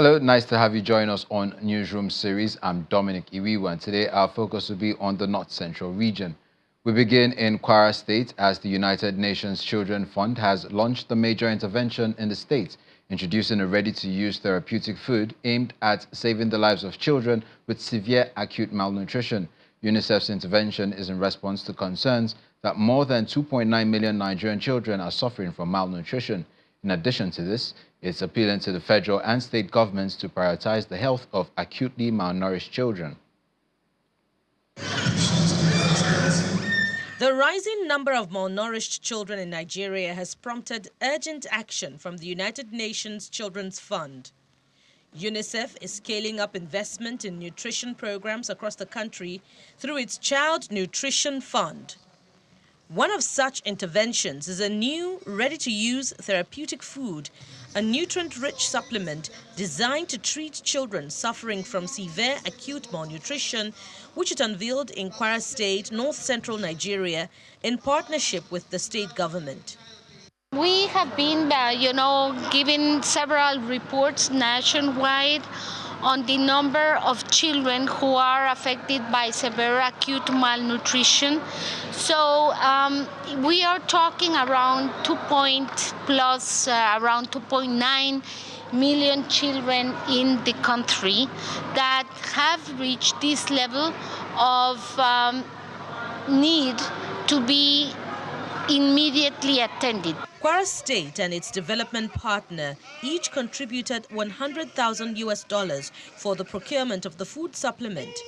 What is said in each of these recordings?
Hello, nice to have you join us on Newsroom series. I'm Dominic Iwiwa, and today our focus will be on the North Central region. We begin in Kwara State as the United Nations Children Fund has launched a major intervention in the state, introducing a ready-to-use therapeutic food aimed at saving the lives of children with severe acute malnutrition. UNICEF's intervention is in response to concerns that more than 2.9 million Nigerian children are suffering from malnutrition. In addition to this, it's appealing to the federal and state governments to prioritize the health of acutely malnourished children. The rising number of malnourished children in Nigeria has prompted urgent action from the United Nations Children's Fund. UNICEF is scaling up investment in nutrition programs across the country through its Child Nutrition Fund. One of such interventions is a new, ready-to-use therapeutic food, a nutrient-rich supplement designed to treat children suffering from severe acute malnutrition, which it unveiled in Kwara State, north-central Nigeria, in partnership with the state government. We have been, giving several reports nationwide on the number of children who are affected by severe acute malnutrition. So we are talking around around 2.9 million children in the country that have reached this level of need to be immediately attended. Kwara State and its development partner each contributed $100,000 for the procurement of the food supplement.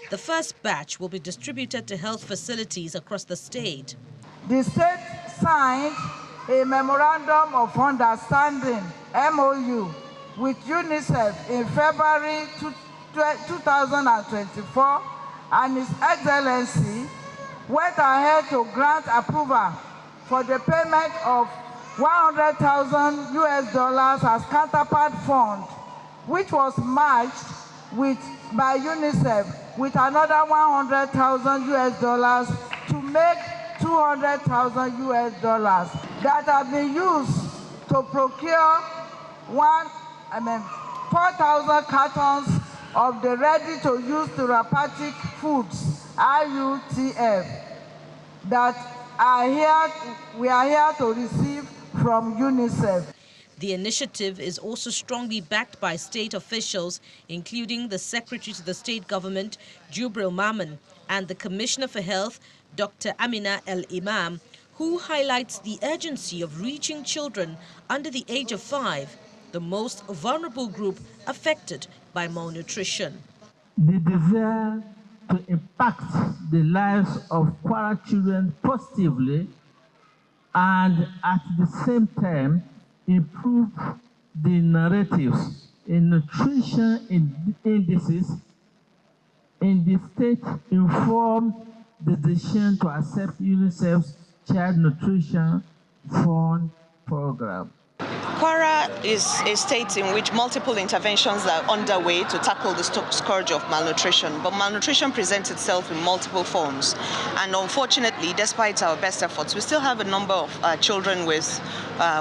The first batch will be distributed to health facilities across the state. The state signed a Memorandum of Understanding, MOU, with UNICEF in February 2024, and His Excellency went ahead to grant approval for the payment of $100,000 as counterpart fund, which was matched by UNICEF with another $100,000 to make $200,000 that have been used to procure 4,000 cartons of the ready-to-use therapeutic foods, IUTF, that we are here to receive from UNICEF. The initiative is also strongly backed by state officials, including the Secretary to the State Government, Jubril Maman, and the Commissioner for Health, Dr. Amina El-Imam, who highlights the urgency of reaching children under the age of 5, the most vulnerable group affected by malnutrition. The desire to impact the lives of Kwara children positively and at the same time improve the narratives in nutrition indices in the state informed the decision to accept UNICEF's Child Nutrition Fund program. Kwara is a state in which multiple interventions are underway to tackle the scourge of malnutrition, but malnutrition presents itself in multiple forms. And unfortunately, despite our best efforts, we still have a number of children with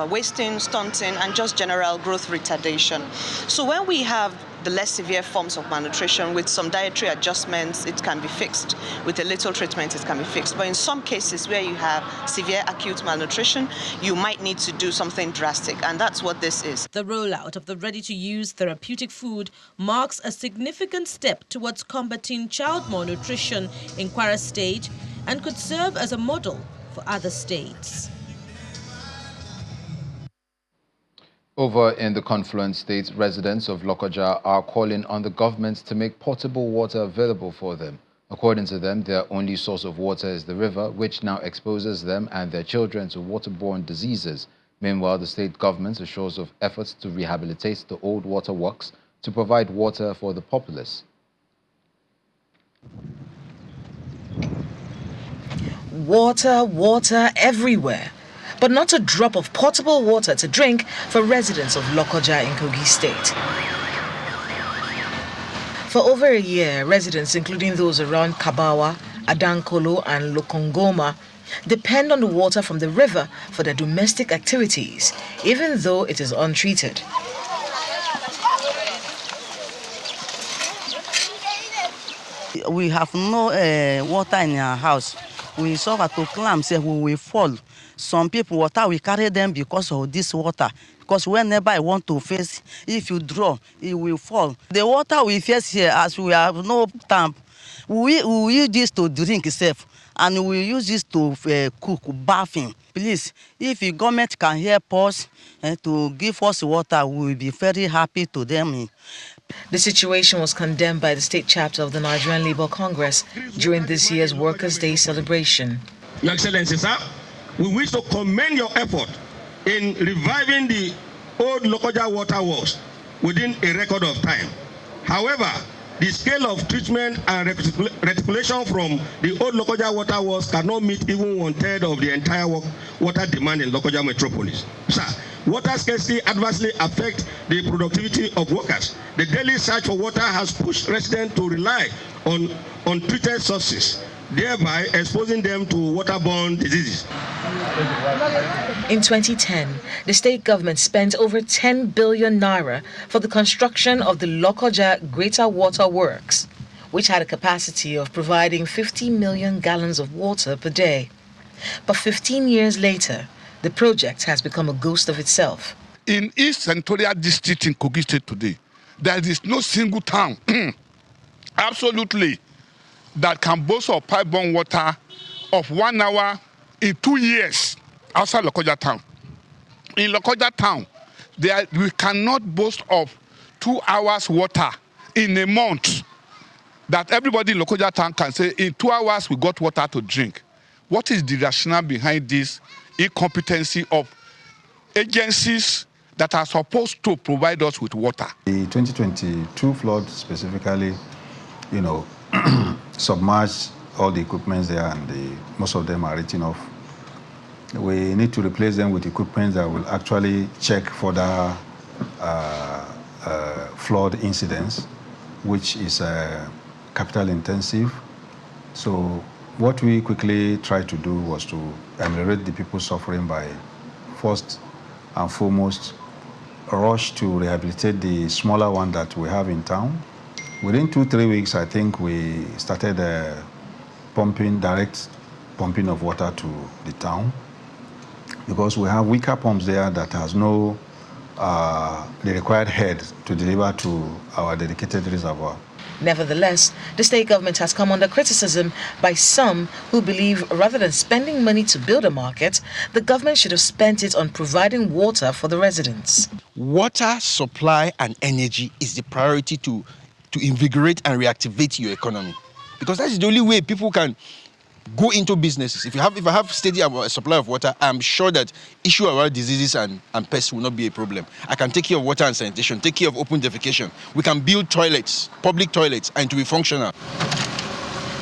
wasting, stunting, and just general growth retardation. So when we have the less severe forms of malnutrition, with some dietary adjustments, it can be fixed. With a little treatment, it can be fixed. But in some cases where you have severe acute malnutrition, you might need to do something drastic, and that's what this is. The rollout of the ready-to-use therapeutic food marks a significant step towards combating child malnutrition in Kwara State and could serve as a model for other states. Over in the Confluent State, residents of Lokoja are calling on the government to make potable water available for them. According to them, their only source of water is the river, which now exposes them and their children to waterborne diseases. Meanwhile, the state government assures of efforts to rehabilitate the old waterworks to provide water for the populace. Water everywhere, but not a drop of potable water to drink for residents of Lokoja in Kogi State. For over a year, residents, including those around Kabawa, Adankolo and Lokongoma, depend on the water from the river for their domestic activities, even though it is untreated. We have no water in our house. We suffer to climb, say we will fall. Some people, water, we carry them because of this water. Because whenever I want to face, if you draw, it will fall. The water we face here, as we have no tank, we use this to drink safe, and we use this to cook, bathing. Please, if the government can help us to give us water, we will be very happy to them. The situation was condemned by the state chapter of the Nigerian Labour Congress during this year's Workers' Day celebration. Your Excellency, sir, we wish to commend your effort in reviving the old Lokoja water works within a record of time. However, the scale of treatment and reticulation from the old Lokoja water works cannot meet even 1/3 of the entire water demand in Lokoja metropolis. Sir, water scarcity adversely affects the productivity of workers. The daily search for water has pushed residents to rely on untreated sources, thereby exposing them to waterborne diseases. In 2010, the state government spent over 10 billion naira for the construction of the Lokoja Greater Water Works, which had a capacity of providing 50 million gallons of water per day. But 15 years later, the project has become a ghost of itself. In East Senatorial District in Kogi State today, there is no single town, absolutely, that can boast of pipe-borne water of 1 hour in 2 years outside Lokoja town. In Lokoja town, we cannot boast of 2 hours water in a month that everybody in Lokoja town can say, in 2 hours we got water to drink. What is the rationale behind this incompetency of agencies that are supposed to provide us with water? The 2022 flood specifically, submerged all the equipment there, and most of them are written off. We need to replace them with equipment that will actually check for the flood incidents, which is capital intensive. So what we quickly tried to do was to ameliorate the people suffering by first and foremost rush to rehabilitate the smaller one that we have in town. Within 2-3 weeks, I think we started direct pumping of water to the town, because we have weaker pumps there that has no the required head to deliver to our dedicated reservoir. Nevertheless, the state government has come under criticism by some who believe rather than spending money to build a market, the government should have spent it on providing water for the residents. Water supply and energy is the priority to invigorate and reactivate your economy, because that is the only way people can go into businesses. If I have steady supply of water, I'm sure that issue around diseases and pests will not be a problem. I can take care of water and sanitation, take care of open defecation. We can build toilets, public toilets, and to be functional.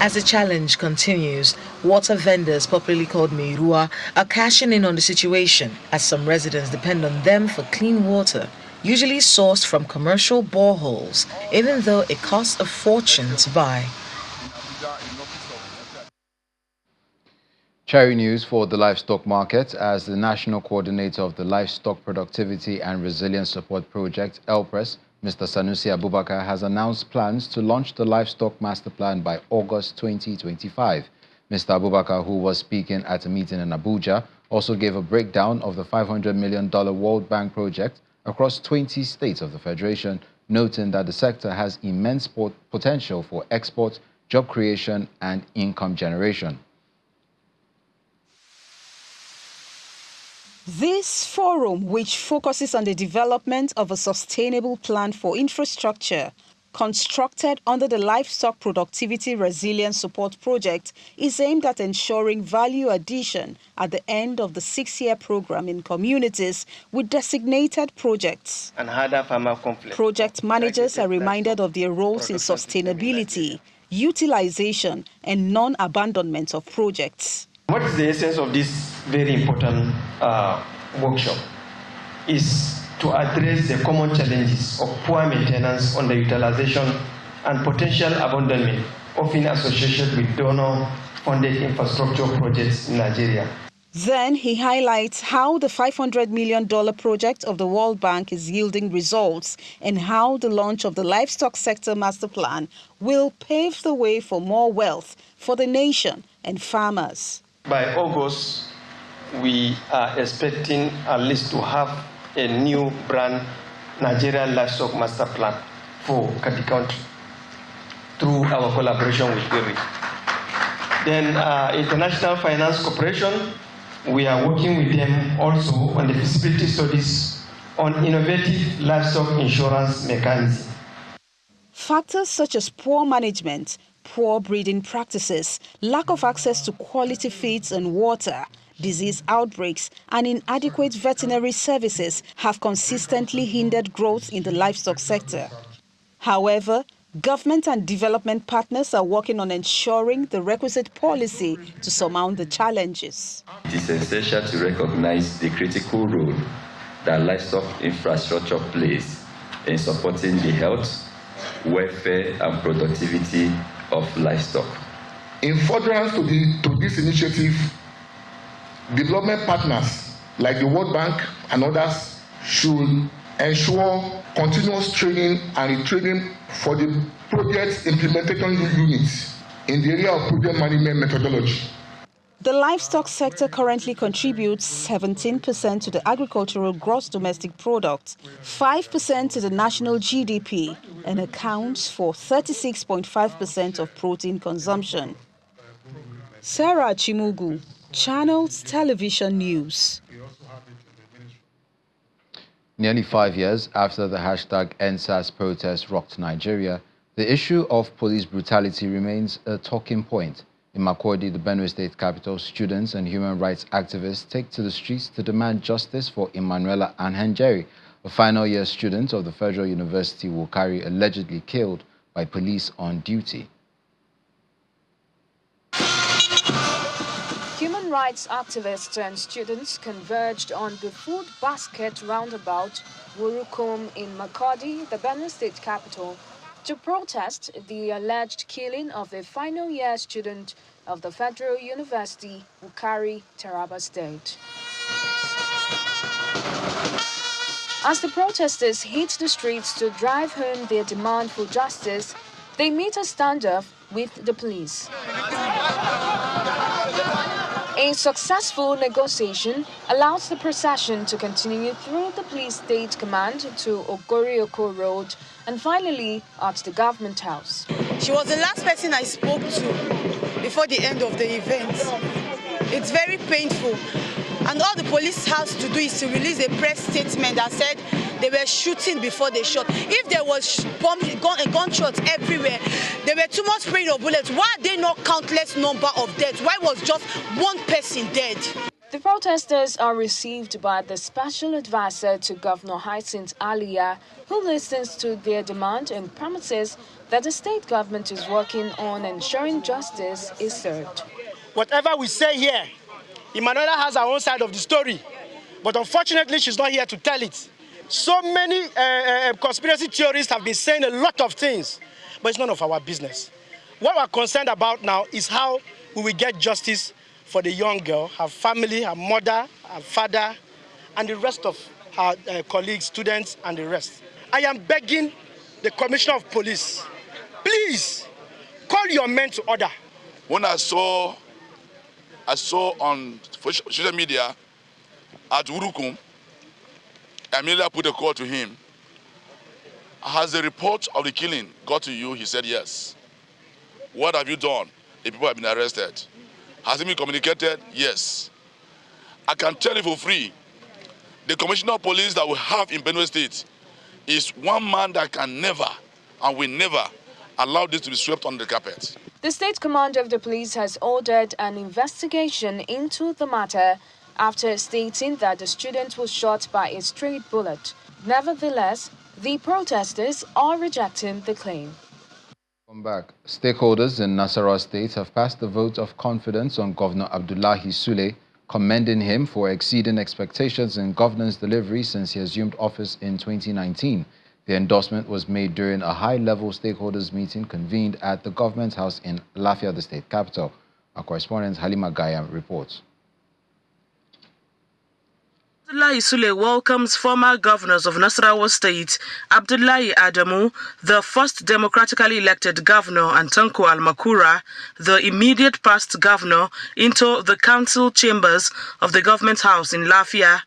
As the challenge continues, water vendors, popularly called Meirua, are cashing in on the situation, as some residents depend on them for clean water, usually sourced from commercial boreholes, even though it costs a fortune to buy. Cherry news for the livestock market, as the National Coordinator of the Livestock Productivity and Resilience Support Project, LPRES, Mr. Sanusi Abubakar, has announced plans to launch the Livestock Master Plan by August 2025. Mr. Abubakar, who was speaking at a meeting in Abuja, also gave a breakdown of the $500 million World Bank project across 20 states of the Federation, noting that the sector has immense potential for export, job creation, and income generation. This forum, which focuses on the development of a sustainable plan for infrastructure, constructed under the Livestock Productivity Resilience Support Project, is aimed at ensuring value addition at the end of the 6-year program in communities with designated projects. And harder farmer conflict. Project managers are reminded of their roles in sustainability, utilization, and non-abandonment of projects. What is the essence of this very important workshop is to address the common challenges of poor maintenance, underutilization, and potential abandonment, often associated with donor-funded infrastructure projects in Nigeria. Then he highlights how the $500 million project of the World Bank is yielding results and how the launch of the livestock sector master plan will pave the way for more wealth for the nation and farmers. By August, we are expecting at least to have a new brand Nigerian livestock master plan for the country through our collaboration with IRI. Then International Finance Corporation, we are working with them also on the feasibility studies on innovative livestock insurance mechanism. Factors such as poor management, poor breeding practices, lack of access to quality feeds and water, disease outbreaks, and inadequate veterinary services have consistently hindered growth in the livestock sector. However, government and development partners are working on ensuring the requisite policy to surmount the challenges. It is essential to recognize the critical role that livestock infrastructure plays in supporting the health, welfare, and productivity of livestock. In furtherance to this initiative, development partners like the World Bank and others should ensure continuous training and retraining for the project implementation units in the area of project management methodology. The livestock sector currently contributes 17% to the agricultural gross domestic product, 5% to the national GDP, and accounts for 36.5% of protein consumption. Sarah Chimugu, Channels Television News. Nearly 5 years after the #EndSARS protest rocked Nigeria, the issue of police brutality remains a talking point. In Makurdi, the Benue State capital, students and human rights activists take to the streets to demand justice for Emmanuela Anhenjeri, a final-year student of the Federal University Wukari, allegedly killed by police on duty. Human rights activists and students converged on the food basket roundabout Wurukum in Makurdi, the Benue State capital, to protest the alleged killing of a final-year student of the Federal University Wukari, Taraba State. As the protesters hit the streets to drive home their demand for justice, they meet a standoff with the police. A successful negotiation allows the procession to continue through the police state command to Ogorioko Road and finally at the government house. She was the last person I spoke to before the end of the event. It's very painful. And all the police has to do is to release a press statement that said they were shooting before they shot. If there was gunshots everywhere, there were too much spraying of bullets. Why are there not countless number of deaths? Why was just one person dead? The protesters are received by the special advisor to Governor Hyacinth Alia, who listens to their demand and promises that the state government is working on ensuring justice is served. Whatever we say here, Emmanuela has her own side of the story, but unfortunately she's not here to tell it. So many conspiracy theorists have been saying a lot of things, but it's none of our business. What we're concerned about now is how we will get justice for the young girl, her family, her mother, her father, and the rest of her colleagues, students, and the rest. I am begging the Commissioner of Police, please call your men to order. When I saw on social media at Urukum, Amelia put a call to him. Has the report of the killing got to you? He said yes. What have you done? The people have been arrested. Has it been communicated? Yes. I can tell you for free, the Commissioner of Police that we have in Benue State is one man that can never and will never allow this to be swept under the carpet. The state commander of the police has ordered an investigation into the matter after stating that the student was shot by a straight bullet. Nevertheless, the protesters are rejecting the claim. Welcome back. Stakeholders in Nasarawa State have passed a vote of confidence on Governor Abdullahi Sule, commending him for exceeding expectations in governance delivery since he assumed office in 2019. The endorsement was made during a high-level stakeholders meeting convened at the government house in Lafia, the state capital. Our correspondent Halima Gaya reports. Abdullahi Sule welcomes former governors of Nasarawa State, Abdullahi Adamu, the first democratically elected governor, and Tanko Almakura, the immediate past governor, into the council chambers of the government house in Lafia.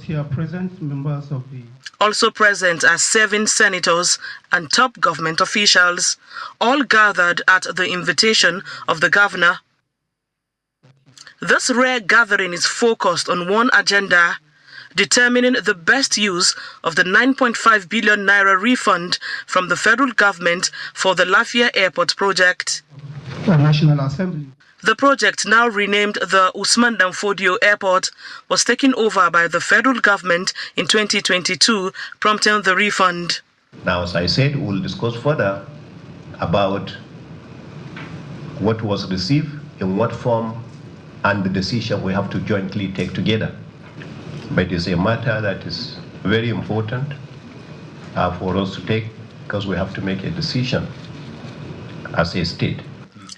Here present members of the... Also present are 7 senators and top government officials, all gathered at the invitation of the governor. This rare gathering is focused on one agenda: determining the best use of the 9.5 billion naira refund from the federal government for the Lafia Airport project. The National Assembly. The project, now renamed the Usman Danfodio Airport, was taken over by the federal government in 2022, prompting the refund. Now, as I said, we'll discuss further about what was received, in what form, and the decision we have to jointly take together. But it's a matter that is very important for us to take, because we have to make a decision as a state.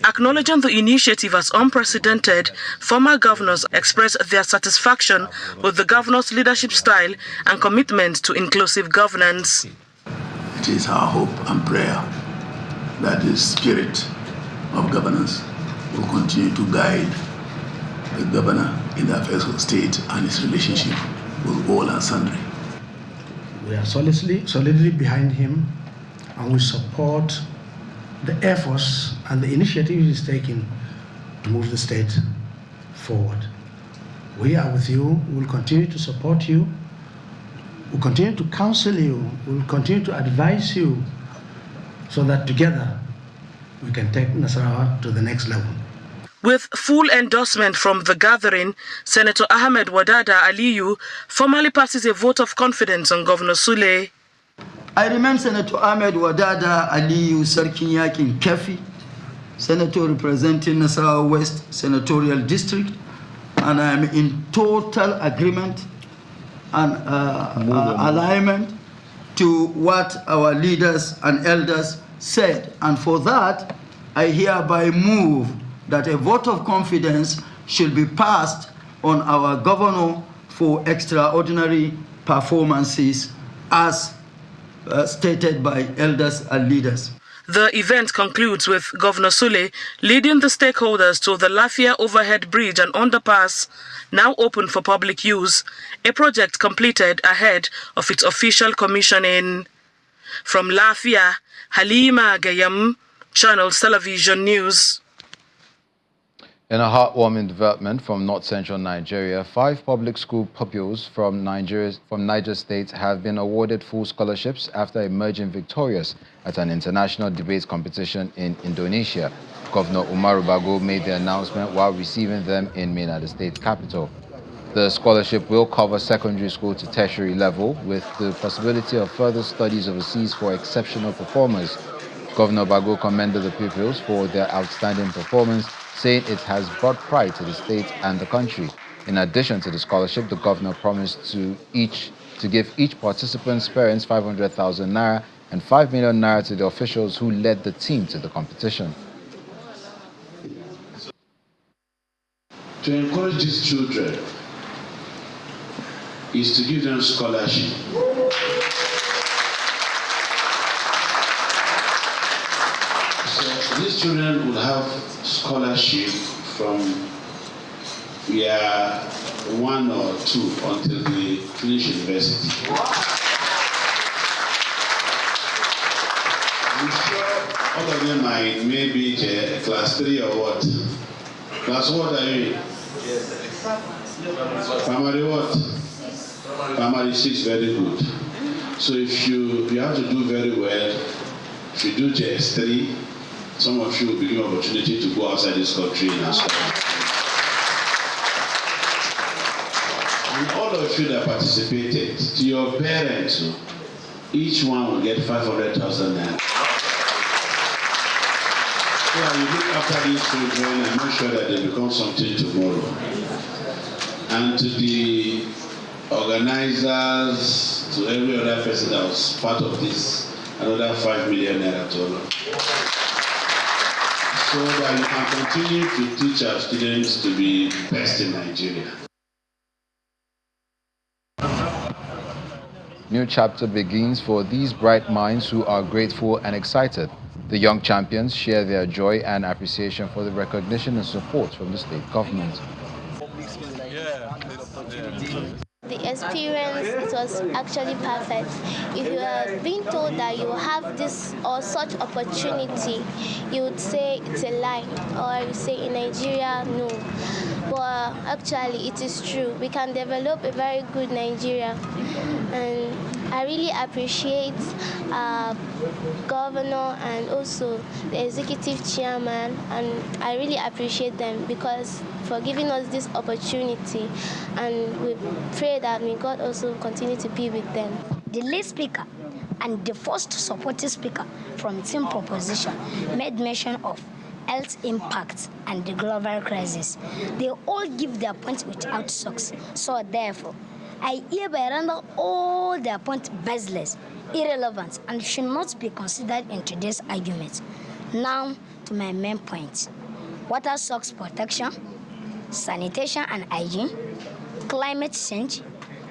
Acknowledging the initiative as unprecedented, former governors expressed their satisfaction with the governor's leadership style and commitment to inclusive governance. It is our hope and prayer that the spirit of governance will continue to guide the governor in the affairs of the state and his relationship with all and sundry. We are solidly behind him, and we support the efforts and the initiative he's taking to move the state forward. We are with you. We'll continue to support you. We'll continue to counsel you. We'll continue to advise you so that together we can take Nasarawa to the next level. With full endorsement from the gathering, Senator Ahmed Wadada Aliyu formally passes a vote of confidence on Governor Sule. I remain Senator Ahmed Wadada Aliyu Sarkin Yakin Kefi, Senator representing Nasarawa West Senatorial District, and I am in total agreement and alignment to what our leaders and elders said. And for that, I hereby move that a vote of confidence should be passed on our governor for extraordinary performances as stated by elders and leaders. The event concludes with Governor Sule leading the stakeholders to the Lafia Overhead Bridge and Underpass, now open for public use, a project completed ahead of its official commissioning. From Lafia, Halima Gayam, Channels Television News. In a heartwarming development from north-central Nigeria, 5 public school pupils from Niger State have been awarded full scholarships after emerging victorious at an international debate competition in Indonesia. Governor Umaru Bago made the announcement while receiving them in Minna, the state capital. The scholarship will cover secondary school to tertiary level, with the possibility of further studies overseas for exceptional performers. Governor Bago commended the pupils for their outstanding performance, saying it has brought pride to the state and the country. In addition to the scholarship, the governor promised to give each participant's parents 500,000 naira and 5 million naira to the officials who led the team to the competition. To encourage these children is to give them scholarship. So these children will have scholarship from year 1 or 2 until they finish university. I'm sure all of them are in maybe class 3 or what? Class what are you in? Primary what? Primary 6, very good. So if you have to do very well. If you do JS3, some of you will be given opportunity to go outside this country and school. And all of you that participated, to your parents, each one will get 500,000 naira. So you look after these children and make sure that they become something tomorrow. And to the organizers, to every other person that was part of this, another 5 million naira total. So that you can continue to teach our students to be best in Nigeria. New chapter begins for these bright minds who are grateful and excited. The young champions share their joy and appreciation for the recognition and support from the state government. The experience, it was actually perfect. If you are being told that you have this or such opportunity, you would say it's a lie, or you say in Nigeria, no. But actually, it is true. We can develop a very good Nigeria. And I really appreciate governor and also the executive chairman, and I really appreciate them because for giving us this opportunity, and we pray that may God also continue to be with them. The lead speaker and the first supporting speaker from team proposition made mention of health impact and the global crisis. They all give their points without socks. So therefore, I hereby render all their points baseless, irrelevant, and should not be considered in today's argument. Now to my main point. Water source protection, sanitation and hygiene, climate change,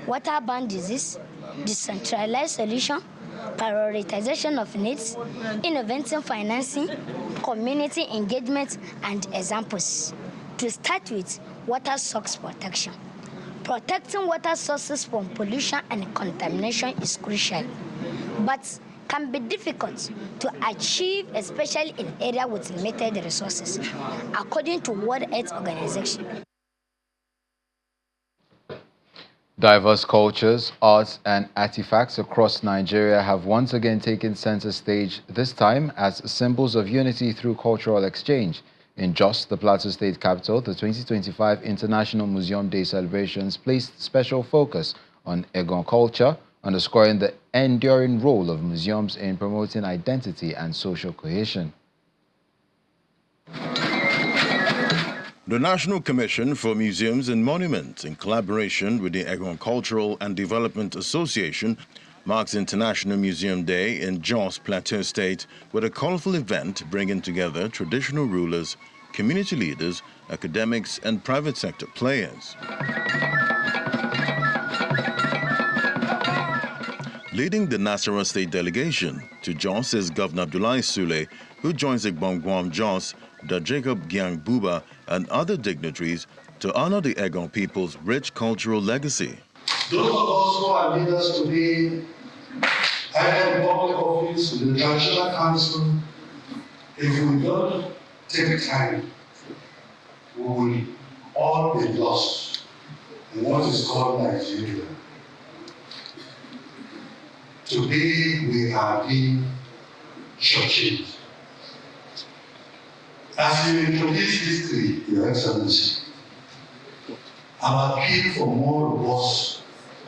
waterborne disease, decentralized solution, prioritization of needs, innovative financing, community engagement, and examples. To start with, water source protection. Protecting water sources from pollution and contamination is crucial, but can be difficult to achieve, especially in areas with limited resources, according to World Health Organization. Diverse cultures, arts, and artifacts across Nigeria have once again taken center stage, this time as symbols of unity through cultural exchange. In Jos, the Plateau State capital, the 2025 International Museum Day celebrations placed special focus on Egon culture, underscoring the enduring role of museums in promoting identity and social cohesion. The National Commission for Museums and Monuments, in collaboration with the Egon Cultural and Development Association, marks International Museum Day in Jos, Plateau State, with a colorful event bringing together traditional rulers, community leaders, academics, and private sector players. Leading the Nasarawa State delegation to Jos is Governor Abdullahi Sule, who joins Igbongwam Jos, the Jacob Gyang Buba, and other dignitaries to honor the Egon people's rich cultural legacy. Those of us who are leaders today, either in public office, in the traditional council, if we don't take time, we will all be lost in what is called Nigeria. Today we are being shortchanged. As you introduce history, Your Excellency, our appeal for more robust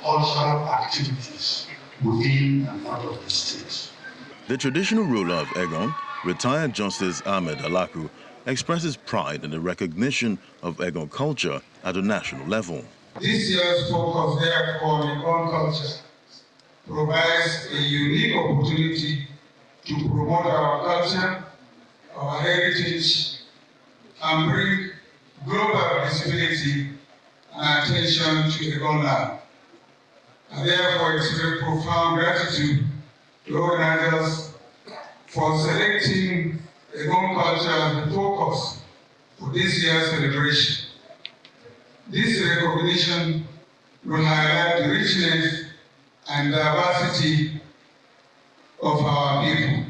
cultural activities within and out of the state. The traditional ruler of Egon, retired Justice Ahmed Alaku, expresses pride in the recognition of Egon culture at a national level. This year's focus, therefore, on Egon culture provides a unique opportunity to promote our culture, our heritage, and bring global visibility and attention to Egon land. And therefore, it's with profound gratitude to organizers for selecting Egon culture as the focus for this year's celebration. This recognition will highlight the richness and diversity of our people.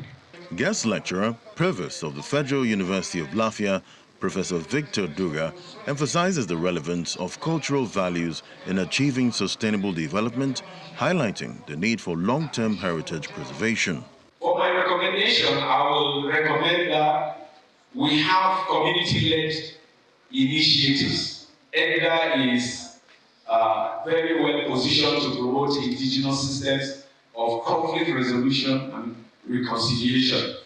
Guest lecturer, Provost of the Federal University of Lafia, Professor Victor Duga, emphasizes the relevance of cultural values in achieving sustainable development, highlighting the need for long-term heritage preservation. For my recommendation, I will recommend that we have community-led initiatives. EGDA is very well positioned to promote indigenous systems of conflict resolution and reconciliation.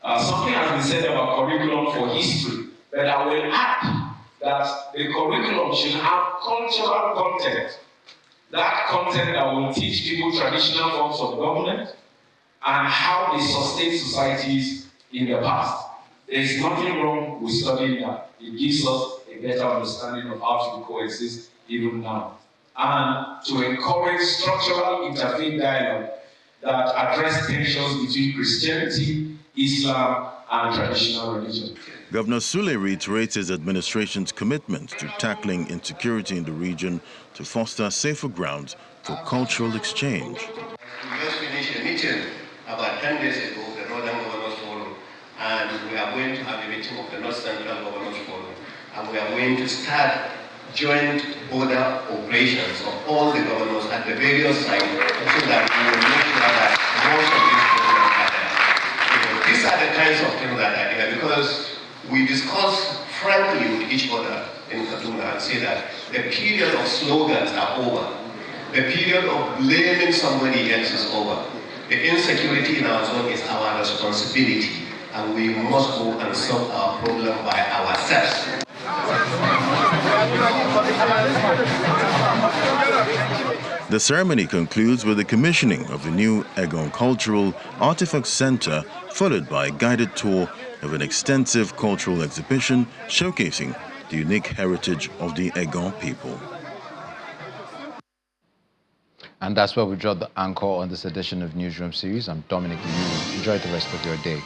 Something has been said about curriculum for history, but I will add that the curriculum should have cultural content. That content that will teach people traditional forms of government and how they sustain societies in the past. There is nothing wrong with studying that. It gives us a better understanding of how to coexist even now. and to encourage structural interfaith dialogue that address tensions between Christianity, Islam, and traditional religion. Governor Sule reiterates his administration's commitment to tackling insecurity in the region to foster safer grounds for cultural exchange. We just finished a meeting about 10 days ago, the Northern Governors Forum, and we are going to have a meeting of the North Central Governors Forum, and we are going to start joint border operations of all the governors at the various sites so that we will make sure that most of these programs are there. These are the kinds of things that are there because we discuss frankly with each other in Kaduna and say that the period of slogans are over. The period of blaming somebody else is over. The insecurity in our zone is our responsibility, and we must go and solve our problem by ourselves. The ceremony concludes with the commissioning of the new Egon Cultural Artifact Center, followed by a guided tour of an extensive cultural exhibition showcasing the unique heritage of the Egon people. And that's where we draw the anchor on this edition of Newsroom Series. I'm Dominic. Enjoy the rest of your day.